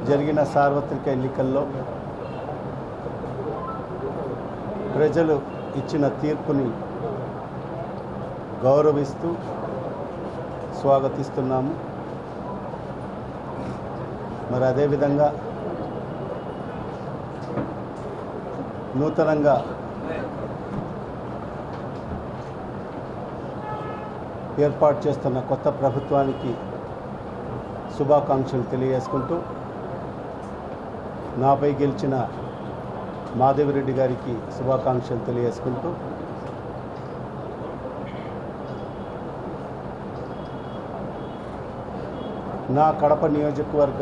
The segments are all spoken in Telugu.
జరిగిన సార్వత్రిక ఎన్నికల్లో ప్రజలు ఇచ్చిన తీర్పుని గౌరవిస్తూ స్వాగతిస్తున్నాము. మరి అదేవిధంగా నూతనంగా ఏర్పాటు చేస్తున్న కొత్త ప్రభుత్వానికి శుభాకాంక్షలు తెలియజేసుకుంటూ నాపై గెలిచిన మాధవిరెడ్డి గారికి శుభాకాంక్షలు తెలియజేసుకుంటూ నా కడప నియోజకవర్గ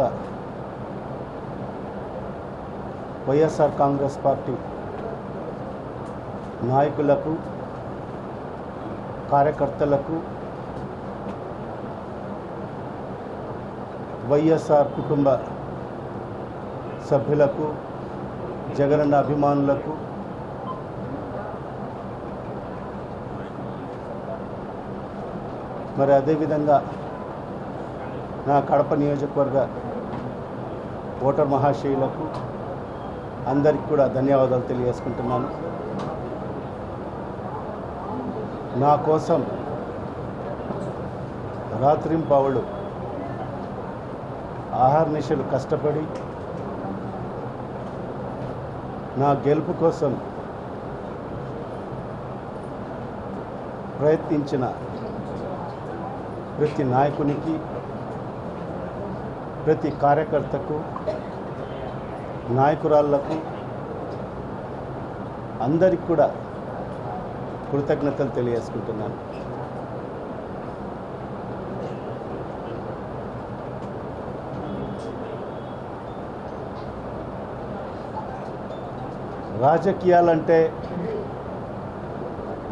వైఎస్ఆర్ కాంగ్రెస్ పార్టీ నాయకులకు, కార్యకర్తలకు, వైఎస్ఆర్ కుటుంబ సభ్యులకు, జగనన్న అభిమానులకు, మరి అదేవిధంగా నా కడప నియోజకవర్గ ఓటర్ మహాశయులకు అందరికీ కూడా ధన్యవాదాలు తెలియజేసుకుంటున్నాను. నా కోసం రాత్రింపవళ్ళు ఆహార్నిశలు కష్టపడి నా గెలుపు కోసం ప్రయత్నించిన ప్రతి నాయకునికి, ప్రతి కార్యకర్తకు, నాయకురాళ్లకు అందరికి కూడా కృతజ్ఞతలు తెలియజేసుకుంటున్నాను. రాజకీయాలంటే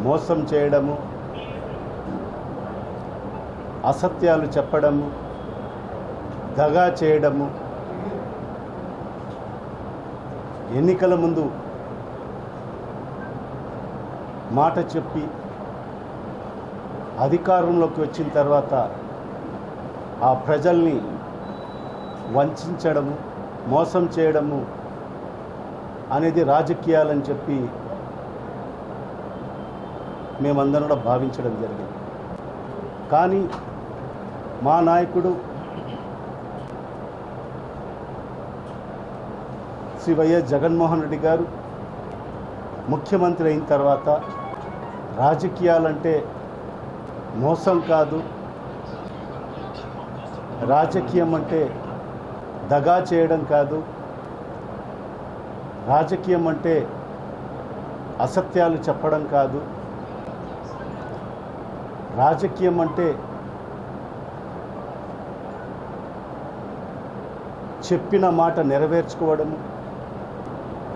మోసం చేయడము, అసత్యాలు చెప్పడము, దగా చేయడము, ఎన్నికల ముందు మాట చెప్పి అధికారంలోకి వచ్చిన తర్వాత ఆ ప్రజల్ని వంచడము, మోసం చేయడము అనేది రాజకీయాలని చెప్పి మేమందరం కూడా భావించడం జరిగింది. కానీ మా నాయకుడు శ్రీ వైఎస్ జగన్మోహన్ రెడ్డి గారు ముఖ్యమంత్రి అయిన తర్వాత రాజకీయాలంటే మోసం కాదు, రాజకీయం అంటే దగా చేయడం కాదు, రాజకీయం అంటే అసత్యాలు చెప్పడం కాదు, రాజకీయం అంటే చెప్పిన మాట నెరవేర్చుకోవడము.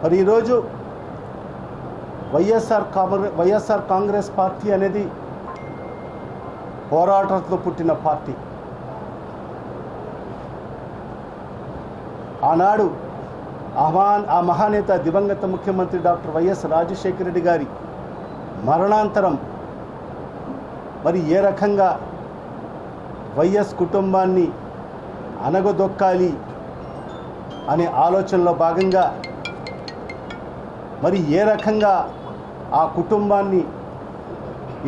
మరి ఈరోజు వైఎస్ఆర్ కాంగ్రెస్ పార్టీ అనేది పోరాటంతో పుట్టిన పార్టీ. ఆనాడు ఆ మహానేత దివంగత ముఖ్యమంత్రి డాక్టర్ వైఎస్ రాజశేఖర రెడ్డి గారి మరణాంతరం మరి ఏ రకంగా వైఎస్ కుటుంబాన్ని అనగదొక్కాలి అనే ఆలోచనలో భాగంగా మరి ఏ రకంగా ఆ కుటుంబాన్ని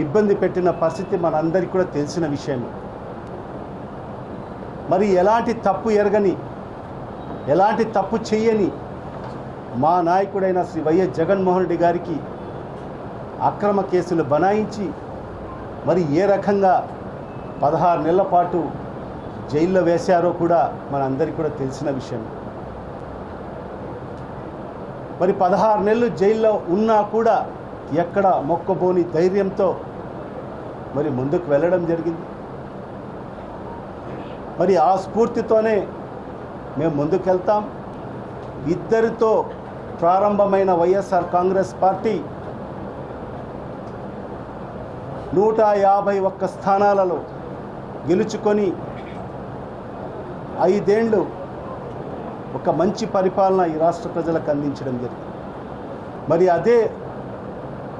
ఇబ్బంది పెట్టిన పరిస్థితి మనందరికీ కూడా తెలిసిన విషయం. మరి ఎలాంటి తప్పు ఎరగని, ఎలాంటి తప్పు చేయని మా నాయకుడైన శ్రీ వైఎస్ జగన్మోహన్ రెడ్డి గారికి అక్రమ కేసులు బనాయించి మరి ఏ రకంగా 16 నెలల పాటు జైల్లో వేశారో కూడా మనందరికీ కూడా తెలిసిన విషయం. మరి 16 నెలలు జైల్లో ఉన్నా కూడా ఎక్కడ మొక్కబోని ధైర్యంతో మరి ముందుకు వెళ్ళడం జరిగింది. మరి ఆ స్ఫూర్తితోనే మేము ముందుకెళ్తాం. ఇద్దరితో ప్రారంభమైన వైఎస్ఆర్ కాంగ్రెస్ పార్టీ 151 స్థానాలలో గెలుచుకొని 5 ఏళ్ళు ఒక మంచి పరిపాలన ఈ రాష్ట్ర ప్రజలకు అందించడం జరిగింది. మరి అదే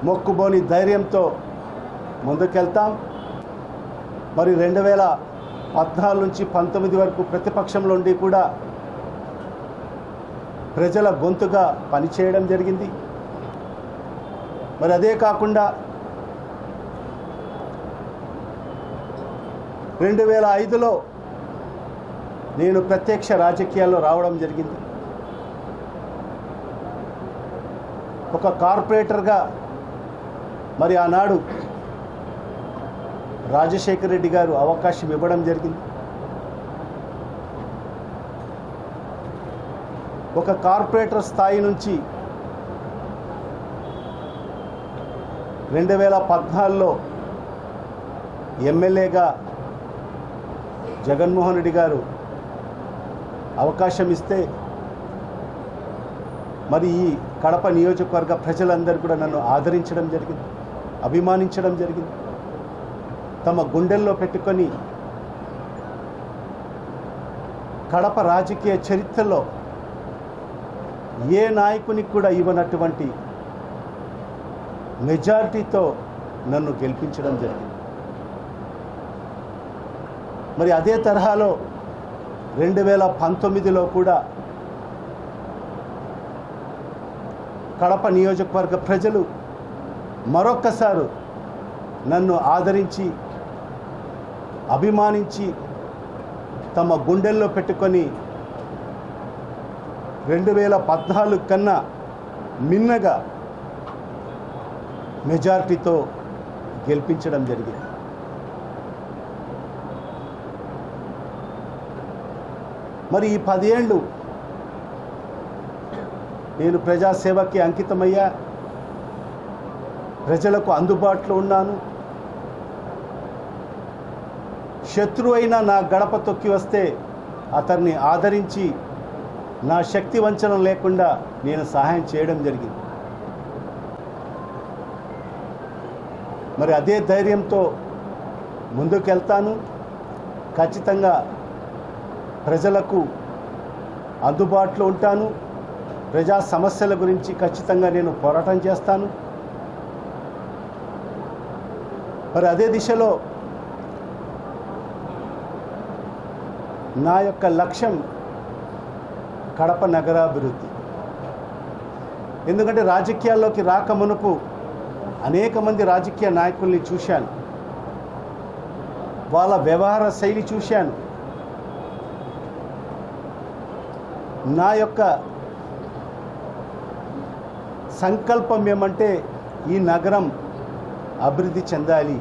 మొక్కుబోని ధైర్యంతో ముందుకెళ్తాం. మరి 2014 నుంచి 19 వరకు ప్రతిపక్షంలో ఉండి కూడా ప్రజల గొంతుగా పనిచేయడం జరిగింది. మరి అదే కాకుండా 2005లో నేను ప్రత్యక్ష రాజకీయాల్లో రావడం జరిగింది. ఒక కార్పొరేటర్గా మరి ఆనాడు రాజశేఖర రెడ్డి గారు అవకాశం ఇవ్వడం జరిగింది. ఒక కార్పొరేటర్ స్థాయి నుంచి 2014లో ఎమ్మెల్యేగా జగన్మోహన్ రెడ్డి గారు అవకాశం ఇస్తే మరి ఈ కడప నియోజకవర్గ ప్రజలందరూ కూడా నన్ను ఆదరించడం జరిగింది, అభిమానించడం జరిగింది. తమ గుండెల్లో పెట్టుకొని కడప రాజకీయ చరిత్రలో ఏ నాయకునికి కూడా ఇవ్వనటువంటి మెజారిటీతో నన్ను గెలిపించడం జరిగింది. మరి అదే తరహాలో 2019లో కూడా కడప నియోజకవర్గ ప్రజలు మరొక్కసారి నన్ను ఆదరించి అభిమానించి తమ గుండెల్లో పెట్టుకొని 2014 కన్నా మిన్నగా మెజారిటీతో గెలిపించడం జరిగింది. మరి ఈ 10 ఏళ్ళు నేను ప్రజాసేవకి అంకితమయ్యా, ప్రజలకు అందుబాటులో ఉన్నాను. శత్రువు అయినా నా గడప తొక్కి వస్తే అతన్ని ఆదరించి నా శక్తి వంచన లేకుండా నేను సహాయం చేయడం జరిగింది. మరి అదే ధైర్యంతో ముందుకెళ్తాను. ఖచ్చితంగా ప్రజలకు అందుబాటులో ఉంటాను. ప్రజా సమస్యల గురించి ఖచ్చితంగా నేను పోరాటం చేస్తాను. మరి అదే దిశలో నా యొక్క లక్ష్యం కడప నగరాభివృద్ధి. ఎందుకంటే రాజకీయాల్లోకి రాకమునుపు అనేక మంది రాజకీయ నాయకుల్ని చూశాను, వాళ్ళ వ్యవహార శైలి చూశాను. నా యొక్క సంకల్పం ఏమంటే ఈ నగరం అభివృద్ధి చెందాలి.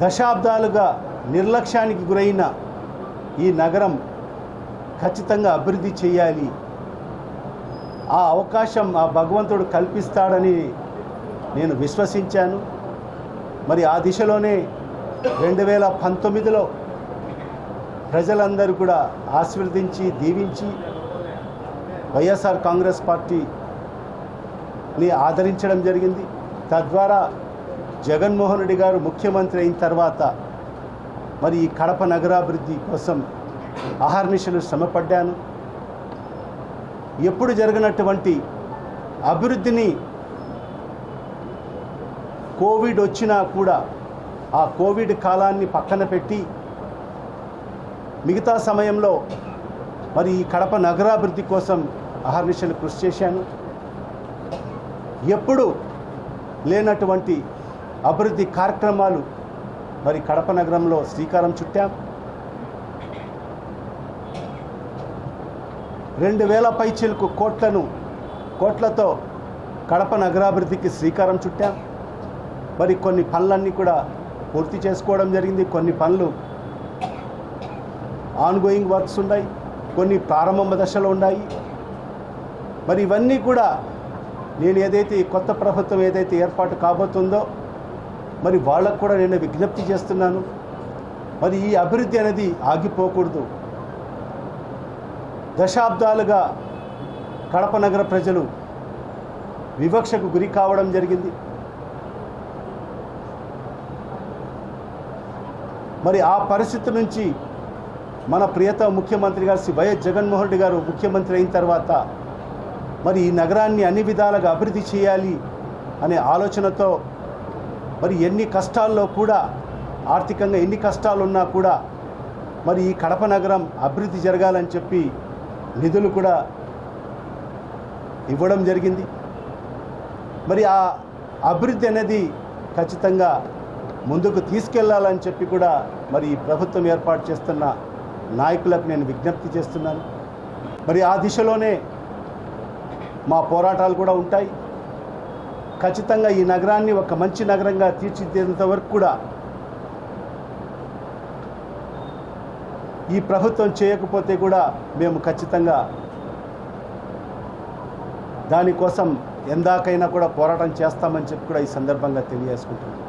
దశాబ్దాలుగా నిర్లక్ష్యానికి గురైన ఈ నగరం ఖచ్చితంగా అభివృద్ధి చేయాలి. ఆ అవకాశం ఆ భగవంతుడు కల్పిస్తాడని నేను విశ్వసించాను. మరి ఆ దిశలోనే 2019లో ప్రజలందరూ కూడా ఆశీర్వదించి దీవించి వైఎస్ఆర్ కాంగ్రెస్ పార్టీని ఆదరించడం జరిగింది. తద్వారా జగన్మోహన్ రెడ్డి గారు ముఖ్యమంత్రి అయిన తర్వాత మరి ఈ కడప నగరాభివృద్ధి కోసం అహర్నిశలు శ్రమపడ్డాను. ఎప్పుడు జరిగినటువంటి అభివృద్ధిని కోవిడ్ వచ్చినా కూడా ఆ కోవిడ్ కాలాన్ని పక్కన పెట్టి మిగతా సమయంలో మరి ఈ కడప నగరాభివృద్ధి కోసం అహర్నిశలు కృషి చేశాను. ఎప్పుడు లేనటువంటి అభివృద్ధి కార్యక్రమాలు మరి కడప నగరంలో శ్రీకారం చుట్టాం. 2000 పైచిలకు కోట్లతో కడప నగరాభివృద్ధికి శ్రీకారం చుట్టాం. మరి కొన్ని పనులన్నీ కూడా పూర్తి చేసుకోవడం జరిగింది. కొన్ని పనులు ఆన్గోయింగ్ వర్క్స్ ఉన్నాయి, కొన్ని ప్రారంభ దశలో ఉన్నాయి. మరి ఇవన్నీ కూడా నేను ఏదైతే కొత్త ప్రభుత్వం ఏదైతే ఏర్పాటు కాబోతుందో మరి వాళ్ళకు కూడా నేను విజ్ఞప్తి చేస్తున్నాను. మరి ఈ అభివృద్ధి అనేది ఆగిపోకూడదు. దశాబ్దాలుగా కడప నగర ప్రజలు వివక్షకు గురి కావడం జరిగింది. మరి ఆ పరిస్థితి నుంచి మన ప్రియతమ ముఖ్యమంత్రి గారు శ్రీ వైఎస్ జగన్మోహన్ రెడ్డి గారు ముఖ్యమంత్రి అయిన తర్వాత మరి ఈ నగరాన్ని అన్ని విధాలుగా అభివృద్ధి చేయాలి అనే ఆలోచనతో మరి ఎన్ని కష్టాల్లో కూడా ఆర్థికంగా ఎన్ని కష్టాలున్నా కూడా మరి ఈ కడప నగరం అభివృద్ధి జరగాలని చెప్పి నిధులు కూడా ఇవ్వడం జరిగింది. మరి ఆ అభివృద్ధి అనేది ఖచ్చితంగా ముందుకు తీసుకెళ్లాలని చెప్పి కూడా మరి ఈ ప్రభుత్వం ఏర్పాటు చేస్తున్న నాయకులకు నేను విజ్ఞప్తి చేస్తున్నాను. మరి ఆ దిశలోనే మా పోరాటాలు కూడా ఉంటాయి. ఖచ్చితంగా ఈ నగరాన్ని ఒక మంచి నగరంగా తీర్చిదిద్దేంత వరకు కూడా ఈ ప్రభుత్వం చేయకపోతే కూడా మేము ఖచ్చితంగా దానికోసం ఎందాకైనా కూడా పోరాటం చేస్తామని చెప్పి కూడా ఈ సందర్భంగా తెలియజేసుకుంటున్నాం.